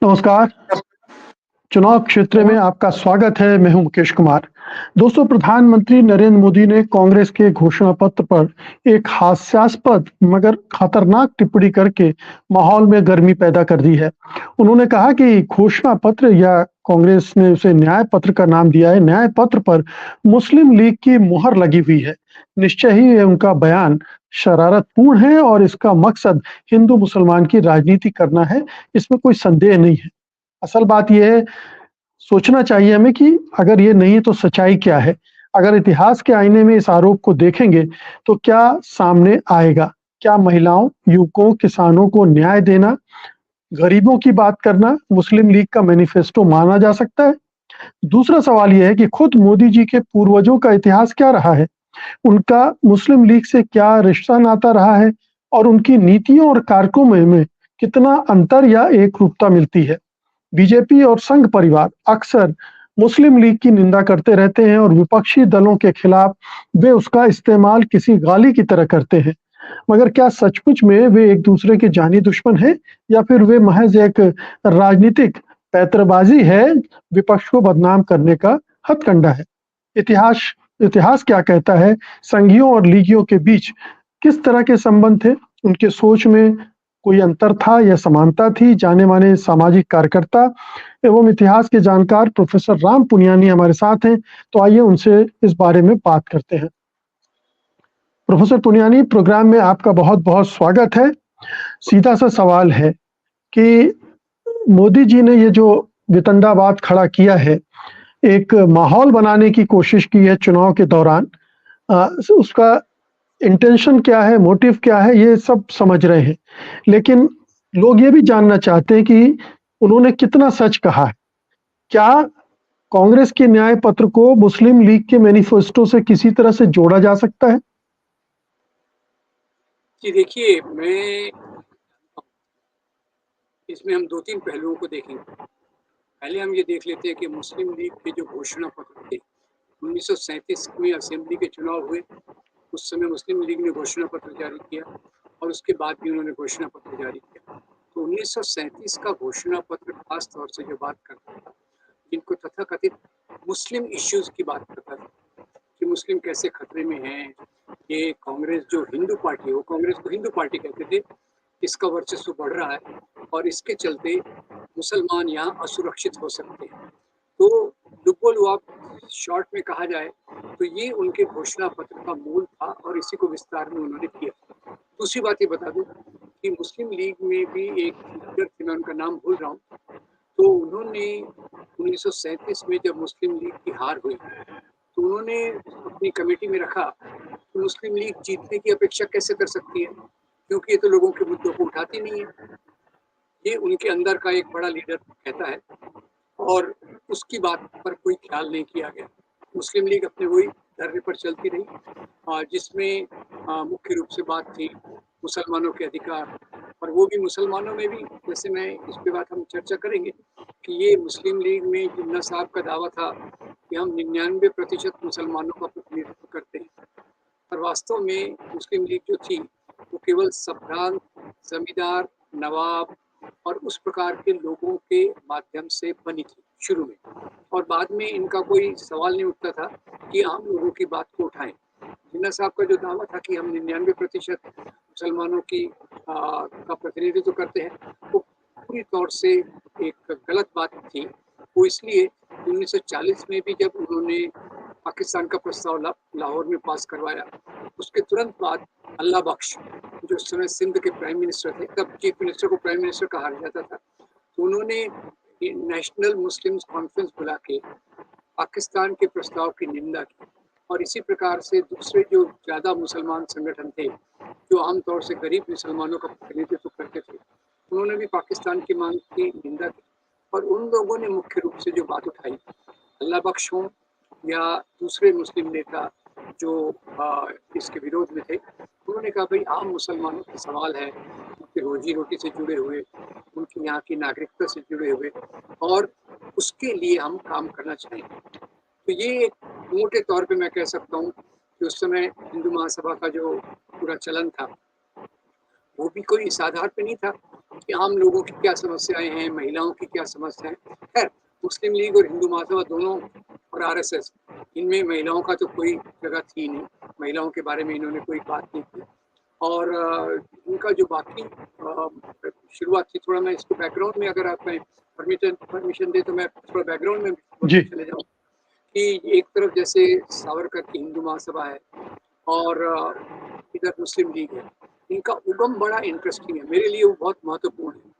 नमस्कार, चुनाव क्षेत्र में आपका स्वागत है। मैं हूं मुकेश कुमार। दोस्तों, प्रधानमंत्री नरेंद्र मोदी ने कांग्रेस के घोषणा पत्र पर एक हास्यास्पद मगर खतरनाक टिप्पणी करके माहौल में गर्मी पैदा कर दी है। उन्होंने कहा कि घोषणा पत्र या कांग्रेस ने उसे न्याय पत्र का नाम दिया है, न्याय पत्र पर मुस्लिम लीग की मुहर लगी हुई है। निश्चय ही ये उनका बयान शरारतपूर्ण है और इसका मकसद हिंदू मुसलमान की राजनीति करना है, इसमें कोई संदेह नहीं है। असल बात यह है, सोचना चाहिए हमें कि अगर ये नहीं है तो सच्चाई क्या है? अगर इतिहास के आईने में इस आरोप को देखेंगे तो क्या सामने आएगा? क्या महिलाओं, युवकों, किसानों को न्याय देना, गरीबों की बात करना मुस्लिम लीग का मैनिफेस्टो माना जा सकता है? दूसरा सवाल यह है कि खुद मोदी जी के पूर्वजों का इतिहास क्या रहा है? उनका मुस्लिम लीग से क्या रिश्ता नाता रहा है और उनकी नीतियों और कार्यक्रमों में कितना अंतर या एकरूपता मिलती है? बीजेपी और संघ परिवार अक्सर मुस्लिम लीग की निंदा करते रहते हैं और विपक्षी दलों के खिलाफ वे उसका इस्तेमाल किसी गाली की तरह करते हैं। मगर क्या सचमुच में वे एक दूसरे के जानी दुश्मन हैं या फिर वे महज एक राजनीतिक पैंतराबाजी है, विपक्ष को बदनाम करने का हथकंडा है? इतिहास इतिहास क्या कहता है? संघियों और लीगियों के बीच किस तरह के संबंध थे? उनके सोच में कोई अंतर था या समानता थी? जाने-माने सामाजिक कार्यकर्ता एवं इतिहास के जानकार प्रोफेसर राम पुनियानी हमारे साथ हैं, तो आइए उनसे इस बारे में बात करते हैं। प्रोफेसर पुनियानी, प्रोग्राम में आपका बहुत-बहुत स्वागत है। सीधा सा सवाल है कि मोदी जी ने ये जो वितंडावाद खड़ा किया है, एक माहौल बनाने की कोशिश की है चुनाव के दौरान। उसका इंटेंशन क्या है, मोटिव क्या है, ये सब समझ रहे हैं। लेकिन लोग ये भी जानना चाहते हैं कि उन्होंने कितना सच कहा है। क्या कांग्रेस के न्याय पत्र को मुस्लिम लीग के मैनिफेस्टो से किसी तरह से जोड़ा जा सकता है? जी देखिए, मैं इसमें हम 2-3 पहलुओं को देखेंगे। पहले हम ये देख लेते हैं कि मुस्लिम लीग के जो घोषणा पत्र थे, 1937 में असेंबली के चुनाव हुए, उस समय मुस्लिम लीग ने घोषणा पत्र जारी किया और उसके बाद भी उन्होंने घोषणा पत्र जारी किया। तो 1937 का घोषणा पत्र खास तौर से जो बात करता था, जिनको तथाकथित मुस्लिम इश्यूज़ की बात करता था, कि मुस्लिम कैसे खतरे में हैं, ये कांग्रेस जो हिंदू पार्टी है, वो कांग्रेस को हिंदू पार्टी कहते थे, इसका वर्चस्व बढ़ रहा है और इसके चलते मुसलमान यहाँ असुरक्षित हो सकते हैं। तो डुप्पो लुआब शॉर्ट में कहा जाए तो ये उनके घोषणा पत्र का मूल था और इसी को विस्तार में उन्होंने किया। दूसरी बात ये बता दूँ कि मुस्लिम लीग में भी एक लीडर थे, मैं उनका नाम भूल रहा हूँ, तो उन्होंने 1937 में जब मुस्लिम लीग की हार हुई, तो उन्होंने अपनी कमेटी में रखा कि मुस्लिम लीग जीतने की अपेक्षा कैसे कर सकती है, क्योंकि ये तो लोगों के मुद्दों को उठाती नहीं है। ये उनके अंदर का एक बड़ा लीडर कहता है और उसकी बात पर कोई ख्याल नहीं किया गया। मुस्लिम लीग अपने वही धर्रे पर चलती रही जिसमें मुख्य रूप से बात थी मुसलमानों के अधिकार और वो भी मुसलमानों में भी, जैसे मैं इस पे बात हम चर्चा करेंगे कि ये मुस्लिम लीग में जिन्ना साहब का दावा था कि हम 99% मुसलमानों का प्रतिनिधित्व करते हैं, पर वास्तव में मुस्लिम लीग जो थी वो केवल सभ्रांत, जमींदार, नवाब और उस प्रकार के लोगों के माध्यम से बनी थी शुरू में और बाद में इनका कोई सवाल नहीं उठता था कि आम लोगों की बात को उठाएं। जिन्ना साहब का जो दावा था कि हम 99% मुसलमानों की का प्रतिनिधित्व करते हैं, वो पूरी तौर से एक गलत बात थी। वो इसलिए 1940 में भी जब उन्होंने पाकिस्तान का प्रस्ताव लाहौर में पास करवाया, उसके तुरंत बाद अल्लाह बख्श, जो उस समय सिंध के प्राइम मिनिस्टर थे, तब चीफ मिनिस्टर को प्राइम मिनिस्टर कहा जाता था, तो उन्होंने नेशनल मुस्लिम्स कॉन्फ्रेंस बुला के पाकिस्तान के प्रस्ताव की निंदा की और इसी प्रकार से दूसरे जो ज़्यादा मुसलमान संगठन थे, जो आमतौर से गरीब मुसलमानों का प्रतिनिधित्व करते थे, उन्होंने भी पाकिस्तान की मांग की निंदा की और उन लोगों ने मुख्य रूप से जो बात उठाई, अल्लाह बख्श हों या दूसरे मुस्लिम नेता जो इसके विरोध में थे, उन्होंने कहा भाई आम मुसलमानों का सवाल है, उनकी रोजी-रोटी से जुड़े हुए, उनकी यहाँ की नागरिकता से जुड़े हुए और उसके लिए हम काम करना चाहेंगे। तो ये एक मोटे तौर पे मैं कह सकता हूँ कि उस समय हिंदू महासभा का जो पूरा चलन था, वो भी कोई इस आधार पे नहीं था कि आम लोगों की क्या समस्याएं हैं, महिलाओं की क्या समस्याएं। खैर, मुस्लिम लीग और हिंदू महासभा दोनों और आरएसएस, इनमें महिलाओं का तो कोई जगह थी नहीं, महिलाओं के बारे में इन्होंने कोई बात नहीं की। और इनका जो बाकी शुरुआत थी, थोड़ा मैं इसको बैकग्राउंड में, अगर आप परमिशन दे तो मैं थोड़ा बैकग्राउंड में जी। चले जाऊँ कि एक तरफ जैसे सावरकर की हिंदू महासभा है और इधर मुस्लिम लीग है। इनका उगम बड़ा इंटरेस्टिंग है, मेरे लिए वो बहुत महत्वपूर्ण है।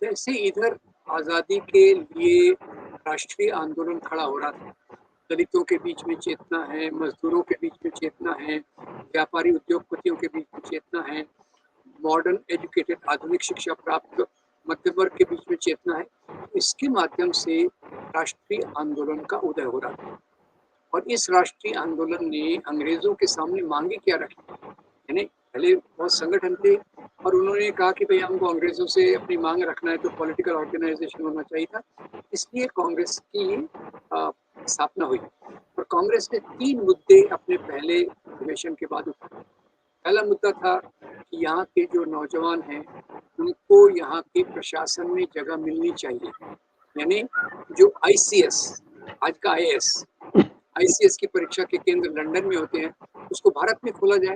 जैसे इधर आज़ादी के लिए राष्ट्रीय आंदोलन खड़ा हो रहा था, दलितों के बीच में चेतना है, मजदूरों के बीच में चेतना है, व्यापारी उद्योगपतियों के बीच में चेतना है, मॉडर्न एजुकेटेड आधुनिक शिक्षा प्राप्त मध्यम वर्ग के बीच में चेतना है। इसके माध्यम से राष्ट्रीय आंदोलन का उदय हो रहा था और इस राष्ट्रीय आंदोलन ने अंग्रेजों के सामने मांगे क्या रखी, यानी पहले बहुत संगठन थे और उन्होंने कहा कि भाई हमको अंग्रेजों से अपनी मांग रखना है तो पॉलिटिकल ऑर्गेनाइजेशन होना चाहिए था, इसलिए कांग्रेस की स्थापना हुई। और कांग्रेस ने 3 मुद्दे अपने पहले अधिवेशन के बाद उठाए। पहला मुद्दा था कि यहाँ के जो नौजवान हैं उनको यहाँ के प्रशासन में जगह मिलनी चाहिए, यानी जो आईसीएस, आज का आईसीएस की परीक्षा के केंद्र लंदन में होते हैं, उसको भारत में खोला जाए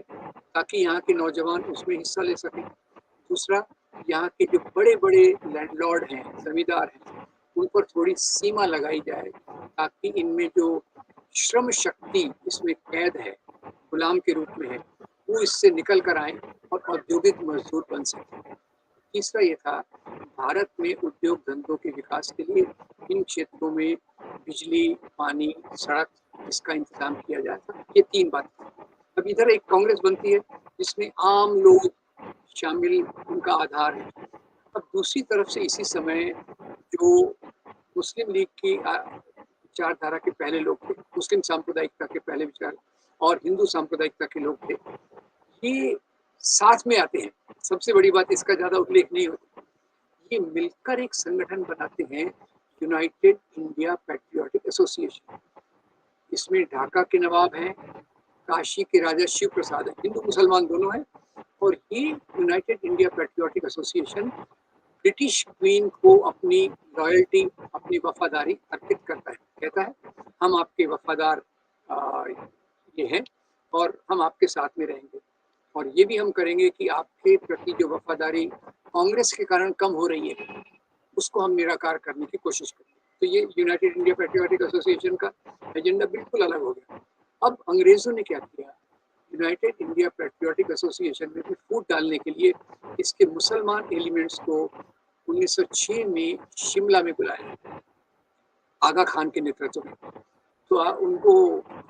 ताकि यहाँ के नौजवान उसमें हिस्सा ले सकें। दूसरा, यहाँ के जो बड़े-बड़े लैंडलॉर्ड हैं, जमींदार हैं, उन पर थोड़ी सीमा लगाई जाए ताकि इनमें जो श्रम शक्ति इसमें कैद है, गुलाम के रूप में है, वो इससे निकल कर आए और औद्योगिक मजदूर बन सकें। तीसरा ये था, भारत में उद्योग धंधों के विकास के लिए इन क्षेत्रों में बिजली, पानी, सड़क, इसका इंतजाम किया जाए था। ये 3 बातें। अब इधर एक कांग्रेस बनती है जिसमें आम लोग शामिल उनका आधार है। अब दूसरी तरफ से इसी समय जो मुस्लिम लीग की विचारधारा के पहले लोग थे, मुस्लिम सांप्रदायिकता के पहले विचार और हिंदू सांप्रदायिकता के लोग थे, ये साथ में आते हैं। सबसे बड़ी बात, इसका ज़्यादा उल्लेख नहीं होता। ये मिलकर एक संगठन बनाते हैं, यूनाइटेड इंडिया पैट्रियोटिक एसोसिएशन। इसमें ढाका के नवाब हैं, काशी के राजा शिव प्रसाद हैं, हिंदू मुसलमान दोनों हैं। और ये United India patriotic association British queen को अपनी लॉयल्टी, अपनी वफादारी अर्पित करता है, कहता है हम आपके वफादार ये हैं और हम आपके साथ में रहेंगे, और ये भी हम करेंगे कि आपके प्रति जो वफादारी कांग्रेस के कारण कम हो रही है उसको हम निराकार करने की कोशिश करेंगे। तो ये यूनाइटेड इंडिया पैट्रियोटिक एसोसिएशन का एजेंडा बिल्कुल अलग हो गया। अब अंग्रेजों ने क्या किया, यूनाइटेड इंडिया पैट्रियोटिक एसोसिएशन में भी फूट डालने के लिए इसके मुसलमान एलिमेंट्स को 1906 में शिमला में बुलाया, आगा खान के नेतृत्व में। तो उनको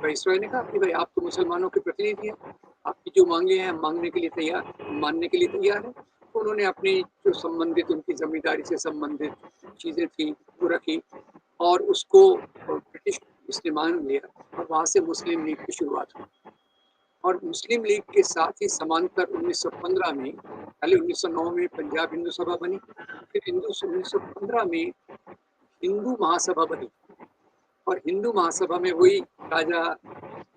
वाइसरॉय ने कहा कि भाई आप तो मुसलमानों के प्रतिनिधि हैं, आपकी जो मांगे हैं हम मांगने के लिए तैयार, मानने के लिए तैयार हैं। तो उन्होंने अपनी जो संबंधित, उनकी जमींदारी से संबंधित चीज़ें थी वो रखी और उसको ब्रिटिश इसने मान लिया और वहाँ से मुस्लिम लीग की शुरुआत हुई। और मुस्लिम लीग के साथ ही समांतर 1915 में, पहले 1909 में पंजाब हिंदू सभा बनी, फिर 1915 में हिंदू महासभा बनी। और हिंदू महासभा में वही राजा,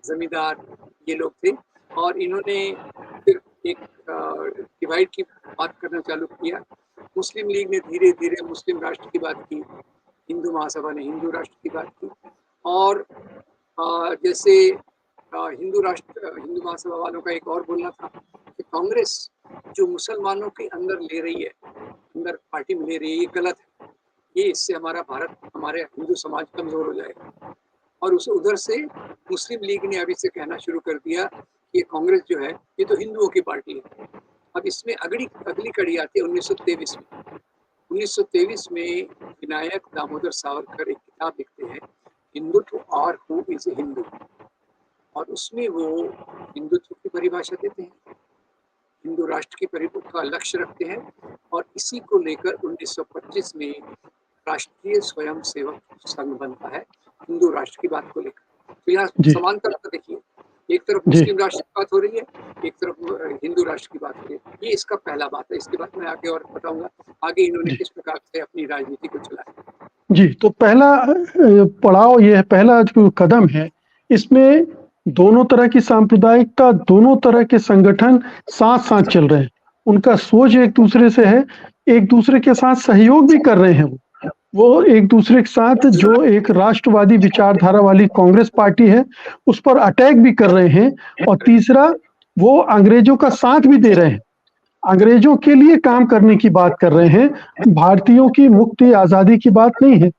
जमींदार, ये लोग थे और इन्होंने फिर एक डिवाइड की बात करना चालू किया। मुस्लिम लीग ने धीरे धीरे मुस्लिम राष्ट्र की बात की, हिंदू महासभा ने हिंदू राष्ट्र की बात की। और जैसे हिंदू महासभा वालों का एक और बोलना था कि कांग्रेस जो मुसलमानों के अंदर ले रही है, अंदर पार्टी में ले रही है, ये गलत है, ये इससे हमारा भारत, हमारे हिंदू समाज कमजोर हो जाएगा। और उस उधर से मुस्लिम लीग ने अभी से कहना शुरू कर दिया कि कांग्रेस जो है ये तो हिंदुओं की पार्टी है। अब इसमें अगली कड़ी आती है 1923 में। 1923 में विनायक दामोदर सावरकर एक किताब लिखते हैं, हिंदुत्व और हु इज ए हिंदू, और उसमें वो हिंदुत्व की परिभाषा देते हैं, हिंदू राष्ट्र की परिभाषा का लक्ष्य रखते हैं और इसी को लेकर 1925 में राष्ट्रीय स्वयंसेवक संघ बनता है हिंदू राष्ट्र की बात को लेकर। तो यहाँ समांतरता देखिए, एक तरफ मुस्लिम राष्ट्र की बात हो रही है, एक तरफ हिंदू राष्ट्र की बात हो रही है। ये इसका पहला बात है। इसके बाद मैं आगे और बताऊंगा आगे इन्होंने किस प्रकार से अपनी राजनीति को चलाया। जी, तो पहला पड़ाव, ये पहला जो कदम है, इसमें दोनों तरह की सांप्रदायिकता, दोनों तरह के संगठन साथ साथ चल रहे हैं, उनका सोच एक दूसरे से है, एक दूसरे के साथ सहयोग भी कर रहे हैं। वो एक दूसरे के साथ जो एक राष्ट्रवादी विचारधारा वाली कांग्रेस पार्टी है, उस पर अटैक भी कर रहे हैं। और तीसरा, वो अंग्रेजों का साथ भी दे रहे हैं। अंग्रेजों के लिए काम करने की बात कर रहे हैं, भारतीयों की मुक्ति आज़ादी की बात नहीं है।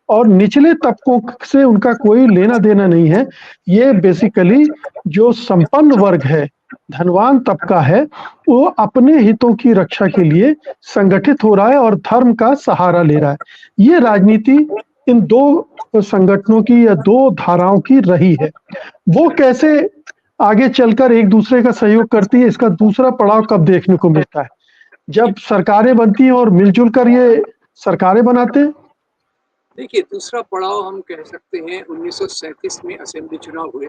और निचले तबकों से उनका कोई लेना देना नहीं है। ये बेसिकली जो संपन्न वर्ग है, धनवान तबका है, वो अपने हितों की रक्षा के लिए संगठित हो रहा है और धर्म का सहारा ले रहा है। ये राजनीति इन दो संगठनों की या दो धाराओं की रही है। वो कैसे आगे चलकर एक दूसरे का सहयोग करती है, इसका दूसरा पड़ाव कब देखने को मिलता है? जब सरकारें बनती हैं और मिलजुल कर ये सरकारें बनाते हैं। देखिए, दूसरा पड़ाव हम कह सकते हैं 1937 में असेंबली चुनाव हुए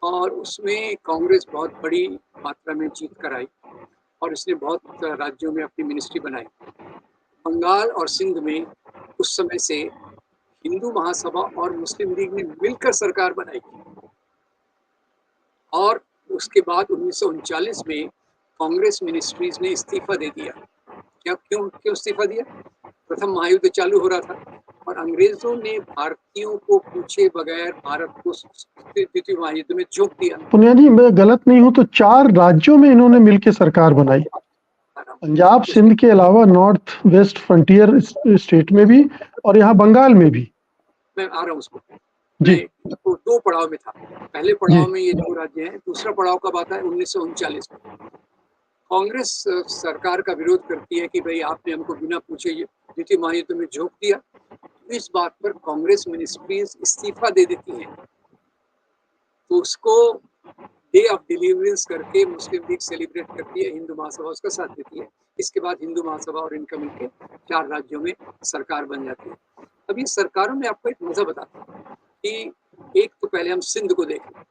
और उसमें कांग्रेस बहुत बड़ी मात्रा में जीत कर आई और इसने बहुत राज्यों में अपनी मिनिस्ट्री बनाई। बंगाल और सिंध में उस समय से हिंदू महासभा और मुस्लिम लीग ने मिलकर सरकार बनाई और उसके बाद 1939 में कांग्रेस मिनिस्ट्रीज ने इस्तीफा दे दिया। क्यों इस्तीफा दिया? प्रथम महायुद्ध चालू हो रहा था और अंग्रेजों ने भारतीयों को पूछे बगैर भारत को द्वितीय महायुद्ध में झोंक दिया। पुनिया जी, मैं गलत नहीं हूं तो 4 राज्यों में इन्होंने मिलकर सरकार बनाई। पंजाब, सिंध के अलावा नॉर्थ वेस्ट फ्रंटियर स्टेट में भी और यहाँ बंगाल में भी। मैं आ रहा हूँ उसको। जी। मैं तो 2 पड़ाव में था। पहले पड़ाव में ये 2 राज्य हैं, दूसरा पड़ाव कब आता है? 1939 में। कांग्रेस सरकार का विरोध करती है कि भाई आपने हमको बिना पूछे द्वितीय महायुद्ध में झोंक दिया। तो इस बात पर कांग्रेस मिनिस्ट्रीज इस्तीफा दे देती हैं। तो उसको डे ऑफ डिलीवरेंस करके मुस्लिम लीग सेलिब्रेट करती है, हिंदू महासभा उसका साथ देती है। इसके बाद हिंदू महासभा और इनका मिलकर 4 राज्यों में सरकार बन जाती है। अब ये सरकारों में आपको एक मजा बताता हूँ कि एक तो पहले हम सिंध को देखें।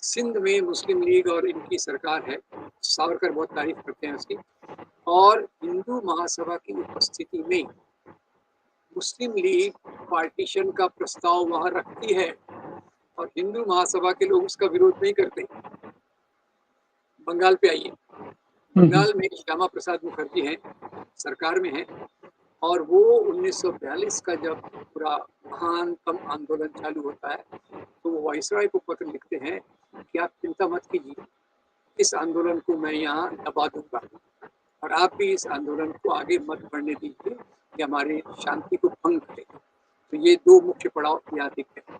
सिंध में मुस्लिम लीग और इनकी सरकार है। सावरकर बहुत तारीफ करते हैं उसकी और हिंदू महासभा की उपस्थिति में मुस्लिम लीग पार्टीशन का प्रस्ताव वहां रखती है और हिंदू महासभा के लोग उसका विरोध नहीं करते। बंगाल पे आइए। बंगाल में श्यामा प्रसाद मुखर्जी हैं, सरकार में हैं और वो 1942 का जब पूरा महानतम आंदोलन चालू होता है तो वो वाइसरॉय को पत्र लिखते हैं कि आप चिंता मत कीजिए, इस आंदोलन को मैं यहाँ दबा दूंगा और आप भी इस आंदोलन को आगे मत बढ़ने दीजिए कि हमारी शांति को भंग करेगा। तो ये 2 मुख्य पड़ाव यहाँ दिखते हैं।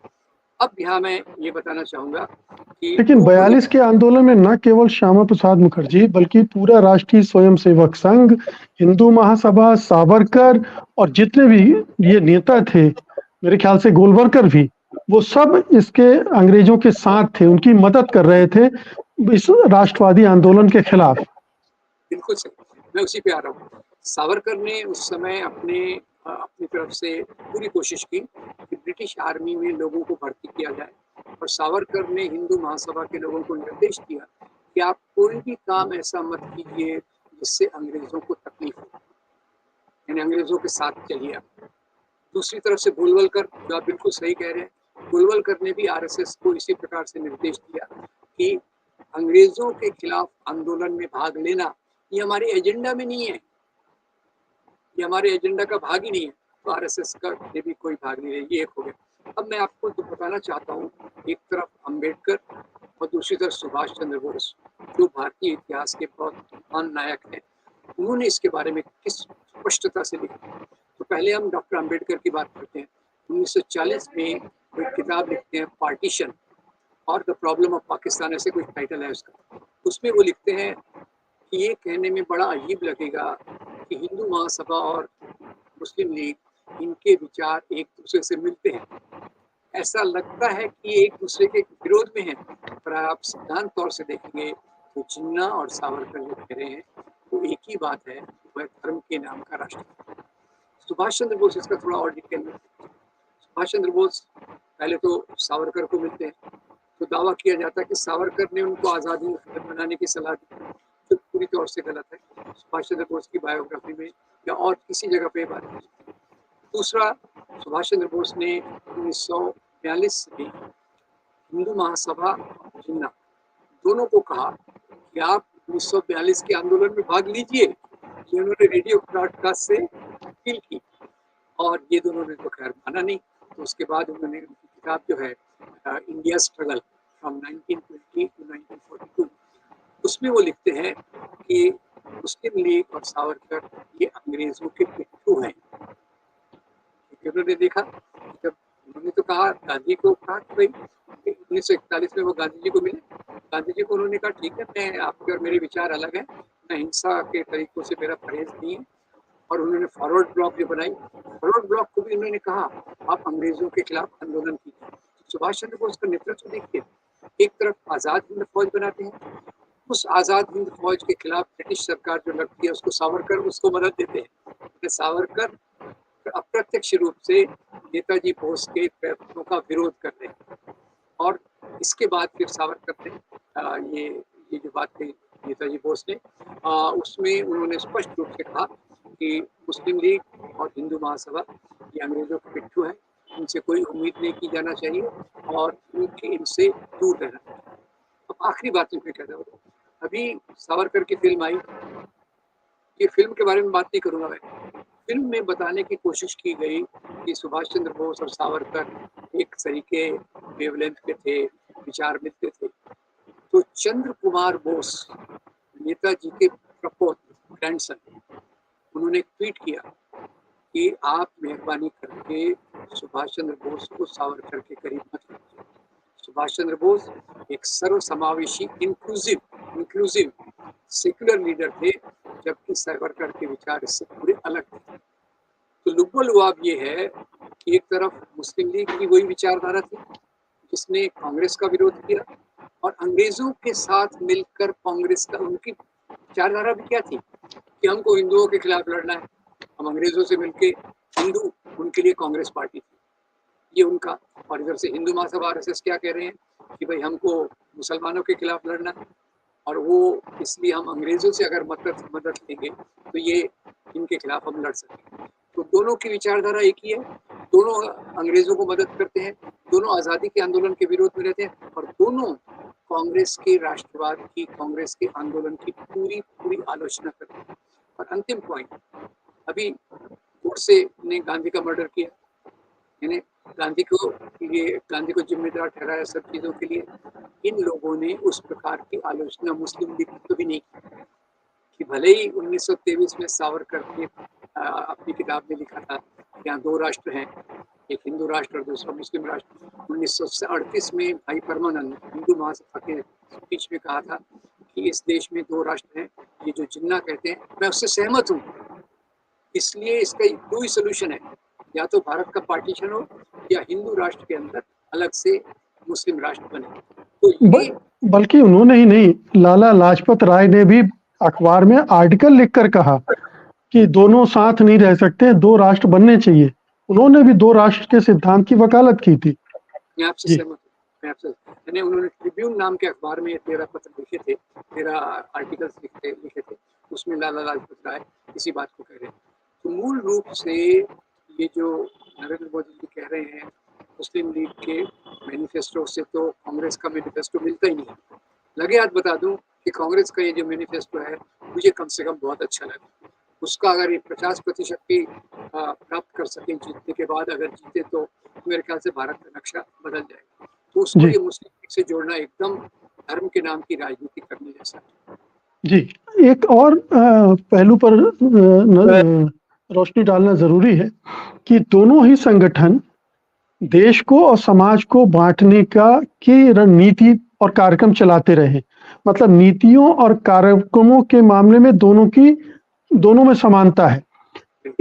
अब यहाँ मैं ये बताना चाहूंगा कि लेकिन 42 के आंदोलन में न केवल श्यामा प्रसाद मुखर्जी बल्कि पूरा राष्ट्रीय स्वयंसेवक संघ, हिंदू महासभा, सावरकर और जितने भी ये नेता थे, मेरे ख्याल से गोलवलकर भी, वो सब इसके अंग्रेजों के साथ थे, उनकी मदद कर रहे थे इस राष्ट्रवादी आंदोलन के खिलाफ। बिल्कुल सही, मैं उसी पे आ रहा हूँ। सावरकर ने उस समय अपनी तरफ से पूरी कोशिश की कि ब्रिटिश आर्मी में लोगों को भर्ती किया जाए और सावरकर ने हिंदू महासभा के लोगों को निर्देश दिया कि आप कोई भी काम ऐसा मत कीजिए जिससे अंग्रेजों को तकलीफ हो, यानी अंग्रेजों के साथ चलिए आप। दूसरी तरफ से गोलवलकर, जो आप बिल्कुल सही कह रहे हैं, गोलवलकर ने भी आरएसएस को इसी प्रकार से निर्देश दिया कि अंग्रेजों के खिलाफ आंदोलन में भाग लेना ये हमारे एजेंडा में नहीं है, ये हमारे एजेंडा का भाग ही नहीं है। तो आरएसएस का ने भी कोई भाग नहीं है। ये एक हो गया। अब मैं आपको तो बताना चाहता हूँ, एक तरफ अंबेडकर और दूसरी तरफ सुभाष चंद्र बोस, जो भारतीय इतिहास के बहुत महान नायक हैं, उन्होंने इसके बारे में किस स्पष्टता से लिखा। तो पहले हम डॉक्टर अंबेडकर की बात करते हैं। 1940 में वो एक किताब लिखते हैं, पार्टीशन और द प्रॉब्लम ऑफ पाकिस्तान, ऐसे कुछ टाइटल है उसका। उसमें वो लिखते हैं कि ये कहने में बड़ा अजीब लगेगा कि हिंदू महासभा और मुस्लिम लीग, इनके विचार एक दूसरे से मिलते हैं। ऐसा लगता है कि एक दूसरे के विरोध में हैं, पर आप सिद्धांत तौर से देखेंगे तो जिन्ना और सावरकर जो कह रहे हैं वो एक ही बात है, वह धर्म के नाम का राष्ट्र। सुभाष चंद्र बोस इसका थोड़ा और डिटेल में। सुभाष चंद्र बोस पहले तो सावरकर को मिलते हैं तो दावा किया जाता है कि सावरकर ने उनको आज़ादी बनाने की सलाह दी, जो पूरी तौर से गलत है। सुभाष चंद्र बोस की बायोग्राफी में या और किसी जगह पे बात की। दूसरा, सुभाष चंद्र बोस ने 1942 में हिंदू महासभा जिन्ना दोनों को कहा कि आप 1942 के आंदोलन में भाग लीजिए, ये उन्होंने रेडियो ब्रॉडकास्ट से अपील की और ये दोनों ने तो खैर माना नहीं। तो उसके बाद उन्होंने उनकी किताब जो है इंडिया स्ट्रगल फ्रॉम 1920 टू 1942, उसमें वो लिखते हैं कि मुस्लिम लीग और सावरकर ये अंग्रेजों के पिट्ठू हैं। उन्होंने देखा, जब उन्होंने तो कहा, गांधी को कहा कि भाई 1941 में वो गांधी जी को मिले, गांधी जी को उन्होंने कहा ठीक है, मैं आपके और मेरे विचार अलग है, मैं हिंसा के तरीकों से मेरा परहेज नहीं है। और उन्होंने फॉरवर्ड ब्लॉक जो बनाई, फॉरवर्ड ब्लॉक को भी उन्होंने कहा आप अंग्रेजों के खिलाफ आंदोलन कीजिए। सुभाष चंद्र बोस का नेतृत्व देखिए, एक तरफ आजाद हिंद फौज बनाते हैं, उस आजाद हिंद फौज के खिलाफ ब्रिटिश सरकार जो लड़ती है उसको सावरकर उसको मदद देते हैं। सावरकर अप्रत्यक्ष रूप से नेताजी बोस के प्रयत्नों का विरोध कर रहे हैं। और इसके बाद फिर सावरकर ने ये जो बात कही नेताजी बोस ने, उसमें उन्होंने स्पष्ट रूप से कहा कि मुस्लिम लीग और हिंदू महासभा ये अंग्रेजों के पिट्ठू हैं, इनसे कोई उम्मीद नहीं की जाना चाहिए और इनसे दूर रहना चाहिए। अब आखिरी बात मैं कह रहा हूँ, अभी सावरकर की फिल्म आई, ये फिल्म के बारे में बात नहीं करूंगा मैं। फिल्म में बताने की कोशिश की गई कि सुभाष चंद्र बोस और सावरकर एक तरीके वेवलेंथ पे थे, विचार मिलते थे। तो चंद्र कुमार बोस, नेताजी के प्रपोज ग्रैंडसन, उन्होंने ट्वीट किया कि आप मेहरबानी करके सुभाष चंद्र बोस को सावरकर के करीब मत कीजिए। सुभाष चंद्र बोस एक सर्वसमावेशी इंक्लूसिव सेक्युलर लीडर थे, जबकि सावरकर के विचार इससे पूरे अलग थे। तो लुब्बल ये है कि एक तरफ मुस्लिम लीग की वही विचारधारा थी जिसने कांग्रेस का विरोध किया, और अंग्रेजों के साथ मिलकर कांग्रेस का, उनकी विचारधारा भी क्या थी कि हमको हिंदुओं के खिलाफ लड़ना है, हम अंग्रेजों से मिलके हिंदू, उनके लिए कांग्रेस पार्टी थी, ये उनका। और इधर से हिंदू महासभा आरएसएस क्या कह रहे हैं कि भाई हमको मुसलमानों के खिलाफ लड़ना है, और वो इसलिए हम अंग्रेजों से अगर मदद लेंगे तो ये इनके खिलाफ हम लड़ सकेंगे। तो दोनों की विचारधारा एक ही है, दोनों अंग्रेजों को मदद करते हैं, दोनों आज़ादी के आंदोलन के विरोध में रहते हैं, और दोनों कांग्रेस के राष्ट्रवाद की, कांग्रेस के आंदोलन की पूरी आलोचना करते हैं। और अंतिम पॉइंट, अभी गोडसे ने गांधी का मर्डर किया, यानी गांधी को जिम्मेदार ठहराया सब चीजों के लिए। इन लोगों ने उस प्रकार की आलोचना मुस्लिम लीग को भी नहीं की कि भले ही 1923 में सावरकर ने अपनी किताब में लिखा था कि यहाँ दो राष्ट्र हैं, एक हिंदू राष्ट्र और दूसरा मुस्लिम राष्ट्र। 1938 में भाई परमानंद हिंदू महासभा के स्पीच में कहा था कि इस देश में दो राष्ट्र हैं, ये जो जिन्ना कहते हैं, मैं उससे सहमत हूँ। इसलिए इसका दो ही सोल्यूशन है, या तो भारत का पार्टीशन हो या हिंदू राष्ट्र के अंदर अलग से मुस्लिम राष्ट्र बने। तो ये बल्कि उन्होंने ही नहीं, लाला लाजपत राय ने भी अखबार में आर्टिकल लिखकर कहा कि दोनों साथ नहीं रह सकते, दो राष्ट्र बनने चाहिए। उन्होंने भी दो राष्ट्र के सिद्धांत की वकालत की थी। मैं आपसे सहमत हूँ। उन्होंने ट्रिब्यून नाम के अखबार में 13 पत्र लिखे थे, 13 आर्टिकल्स लिखे थे, उसमें लाला लाजपत राय इसी बात को कह रहे हैं। तो मूल रूप से ये जो नरेंद्र मोदी जी कह रहे हैं मुस्लिम लीग के मैनिफेस्टो से, तो कांग्रेस का मैनिफेस्टो मिलता ही नहीं। लगे हाथ बता दूं कि कांग्रेस का ये जो मैनिफेस्टो है मुझे कम से कम बहुत अच्छा लगा। उसका अगर ये 50% भी प्राप्त कर सकें जीतने के बाद, अगर जीते तो मेरे ख्याल से भारत का नक्शा बदल जाएगा। तो उसको ये मुस्लिम लीग से जोड़ना एकदम धर्म के नाम की राजनीति करने जैसा है। जी, एक और पहलू पर रोशनी डालना जरूरी है कि दोनों ही संगठन देश को और समाज को बांटने की रणनीति और कार्यक्रम चलाते रहे। मतलब नीतियों और कार्यक्रमों के मामले में दोनों में समानता है।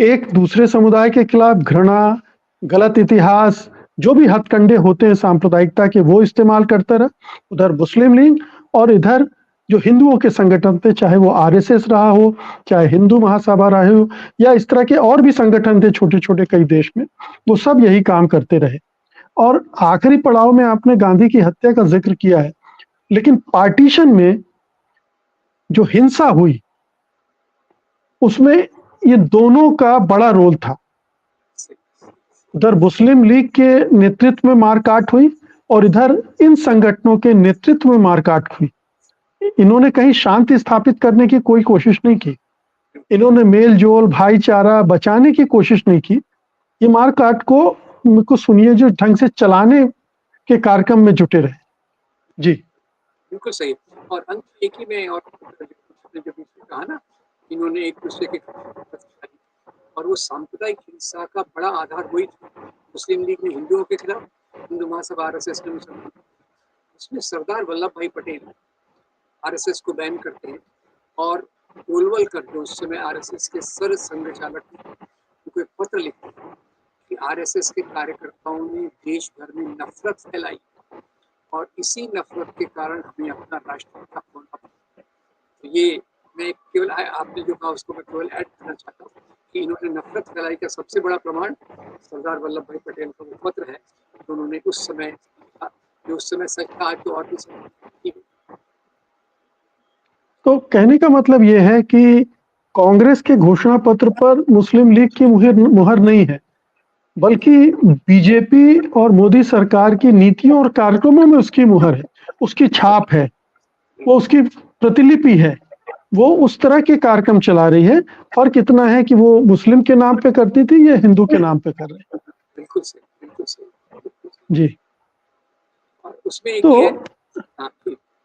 एक दूसरे समुदाय के खिलाफ घृणा, गलत इतिहास, जो भी हथकंडे होते हैं सांप्रदायिकता के, वो इस्तेमाल करता रहा। उधर मुस्लिम लीग और इधर जो हिंदुओं के संगठन थे, चाहे वो आरएसएस रहा हो, चाहे हिंदू महासभा रहे हो, या इस तरह के और भी संगठन थे छोटे छोटे कई देश में, वो सब यही काम करते रहे। और आखिरी पड़ाव में आपने गांधी की हत्या का जिक्र किया है, लेकिन पार्टीशन में जो हिंसा हुई उसमें ये दोनों का बड़ा रोल था। उधर मुस्लिम लीग के नेतृत्व में मारकाट हुई और इधर इन संगठनों के नेतृत्व में मारकाट हुई। इन्होंने कहीं शांति स्थापित करने की कोई कोशिश नहीं की। इन्होंने मेल जोल भाईचारा बचाने की कोशिश नहीं की। ये मारकाट को सुनिए जो ढंग से चलाने के कार्यक्रम में जुटे रहे। जी बिल्कुल सही। और अंत एक ही में, और जो बीच में कहा ना, इन्होंने एक दूसरे के और वो सांप्रदायिक हिंसा का बड़ा आधार वही था। मुस्लिम लीग ने हिंदुओं के खिलाफ, हिंदू महासभा आरएसएस ने मुसलमान। इसमें सरदार वल्लभ भाई पटेल आरएसएस को बैन करते हैं, और गोलवलकर जो उस समय आरएसएस के सर संघचालक थे, उनको एक पत्र लिखते हैं कि आरएसएस के कार्यकर्ताओं ने देश भर में नफरत फैलाई, और इसी नफरत के कारण हमें अपना राष्ट्रपिता खोना पड़ा। तो ये मैं केवल आपने जो कहा उसको मैं केवल ऐड करना चाहता हूँ कि इन्होंने नफरत फैलाई का सबसे बड़ा प्रमाण सरदार वल्लभ भाई पटेल का वो पत्र है, तो उन्होंने उस समय, जो उस समय सच था, आज तो और भी सच। तो कहने का मतलब ये है कि कांग्रेस के घोषणा पत्र पर मुस्लिम लीग की मुहर नहीं है, बल्कि बीजेपी और मोदी सरकार की नीतियों और कार्यक्रमों में उसकी मुहर है, उसकी छाप है, वो उसकी प्रतिलिपि है। वो उस तरह के कार्यक्रम चला रही है। फर्क इतना है कि वो मुस्लिम के नाम पे करती थी, ये हिंदू के नाम पे कर रहे हैं। बिल्कुल सही, बिल्कुल सही, बिल्कुल सही। जी और उसमें एक तो ये है, हाँ,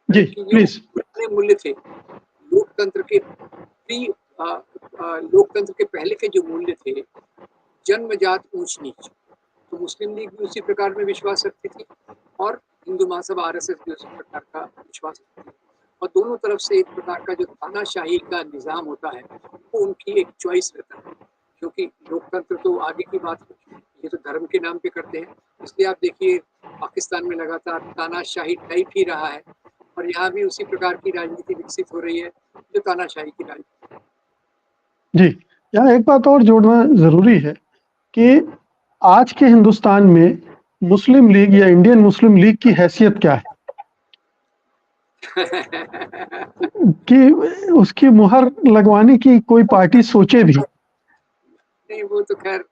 जी कि जो प्लीज। पुराने मूल्य थे, लोकतंत्र के लोकतंत्र के पहले के जो मूल्य थे, जन्मजात ऊंच नीच, तो मुस्लिम लीग भी उसी प्रकार में विश्वास रखती थी, और हिंदू महासभा आरएसएस भी उसी प्रकार का विश्वास रखती थी। और दोनों तरफ से एक प्रकार का जो तानाशाही का निजाम होता है, वो उनकी एक चॉइस रहता है, क्योंकि लोकतंत्र तो आगे की बात है, ये तो धर्म के नाम पे करते हैं। इसलिए आप देखिए पाकिस्तान में लगातार तानाशाही टाइप ही रहा है, और यहाँ भी उसी प्रकार की राजनीति विकसित हो रही है जो तानाशाही की राजनीति। जी, यहाँ एक बात और जोड़ना जरूरी है कि आज के हिंदुस्तान में मुस्लिम लीग या इंडियन मुस्लिम लीग की हैसियत क्या है कि उसकी मुहर लगवाने की कोई पार्टी सोचे भी। नहीं, वो तो खैर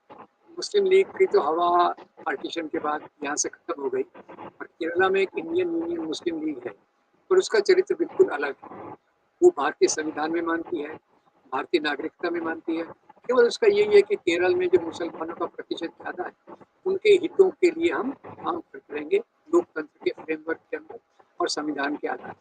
मुस्लिम लीग की तो हवा पार्टीशन के बाद यहाँ से खत्म हो गई, और केरला में एक इंडियन यूनियन मुस्लिम लीग है, पर उसका चरित्र बिल्कुल अलग है। वो भारतीय संविधान में मानती है, भारतीय नागरिकता में मानती है। केवल उसका यही है कि केरल में जो मुसलमानों का प्रतिशत ज़्यादा है, उनके हितों के लिए हम काम करेंगे लोकतंत्र के फ्रेमवर्क के अंदर और संविधान के आधार।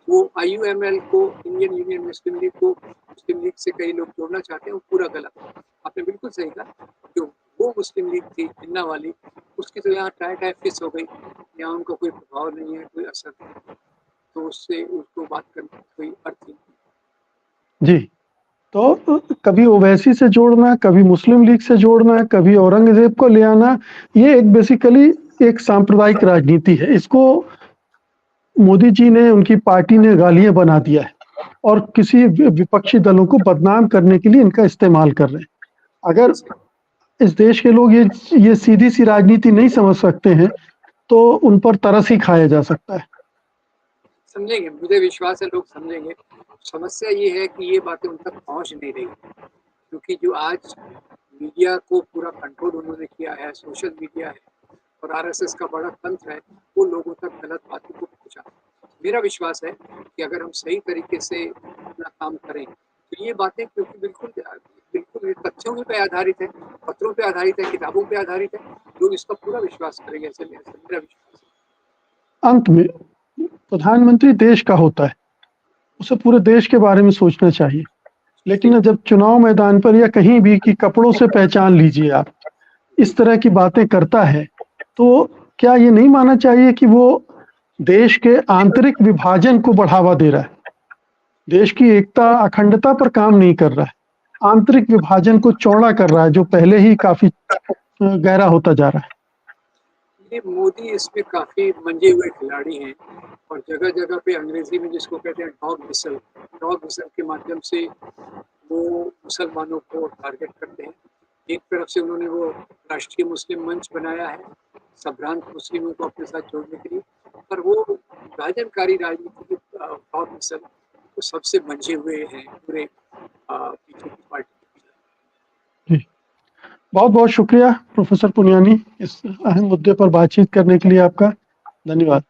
वो IUML को, इंडियन यूनियन मुस्लिम लीग को, मुस्लिम लीग से कई लोग जोड़ना चाहते हैं, वो पूरा गलत है। आपने बिल्कुल सही कहा, जो वो मुस्लिम लीग थी जिन्ना वाली, उसकी तो यहाँ टाई फिक्स हो गई, यहाँ उनका कोई प्रभाव नहीं है, कोई असर नहीं, तो उससे उसको बात करने का कोई अर्थ नहीं। जी, तो कभी ओवैसी से जोड़ना, कभी मुस्लिम लीग से जोड़ना, कभी औरंगजेब को ले आना, ये एक बेसिकली एक सांप्रदायिक राजनीति है। इसको मोदी जी ने, उनकी पार्टी ने गालियां बना दिया है, और किसी विपक्षी दलों को बदनाम करने के लिए इनका इस्तेमाल कर रहे हैं। अगर इस देश के लोग ये सीधी सी राजनीति नहीं समझ सकते हैं, तो उन पर तरस ही खाया जा सकता है। समझेंगे, मुझे विश्वास है लोग समझेंगे। समस्या ये है कि ये बातें उन तक पहुंच नहीं रही, क्योंकि जो आज मीडिया को पूरा कंट्रोल उन्होंने किया है, सोशल मीडिया है, और आरएसएस का बड़ा तंत्र है, वो लोगों तक गलत बातों को पहुंचा। मेरा विश्वास है कि अगर हम सही तरीके से अपना काम करें, तो ये बातें, क्योंकि बिल्कुल बिल्कुल तथ्यों पे आधारित है, पत्रों पे आधारित है, किताबों पे आधारित है, लोग इसका पूरा विश्वास करेंगे, ऐसे मेरा विश्वास है। अंत में प्रधानमंत्री देश का होता है, उसे पूरे देश के बारे में सोचना चाहिए। लेकिन जब चुनाव मैदान पर या कहीं भी कि कपड़ों से पहचान लीजिए आप, इस तरह की बातें करता है, तो क्या ये नहीं मानना चाहिए कि वो देश के आंतरिक विभाजन को बढ़ावा दे रहा है, देश की एकता अखंडता पर काम नहीं कर रहा है, आंतरिक विभाजन को चौड़ा कर रहा है, जो पहले ही काफी गहरा होता जा रहा है। ये मोदी इसमें काफी मंजे हुए खिलाड़ी हैं, और जगह जगह पे अंग्रेजी में जिसको कहते हैं डॉग विसल के माध्यम से वो मुसलमानों को टारगेट करते हैं। एक तरफ से उन्होंने वो राष्ट्रीय मुस्लिम मंच बनाया है संभ्रांत मुस्लिमों को अपने साथ जोड़ने के लिए, पर वो विभाजनकारी राजनीति के डॉग विसल वो सबसे मंजे हुए हैं पूरे बीजेपी पार्टी। जी, बहुत बहुत शुक्रिया प्रोफेसर पुनियानी, इस अहम मुद्दे पर बातचीत करने के लिए आपका धन्यवाद।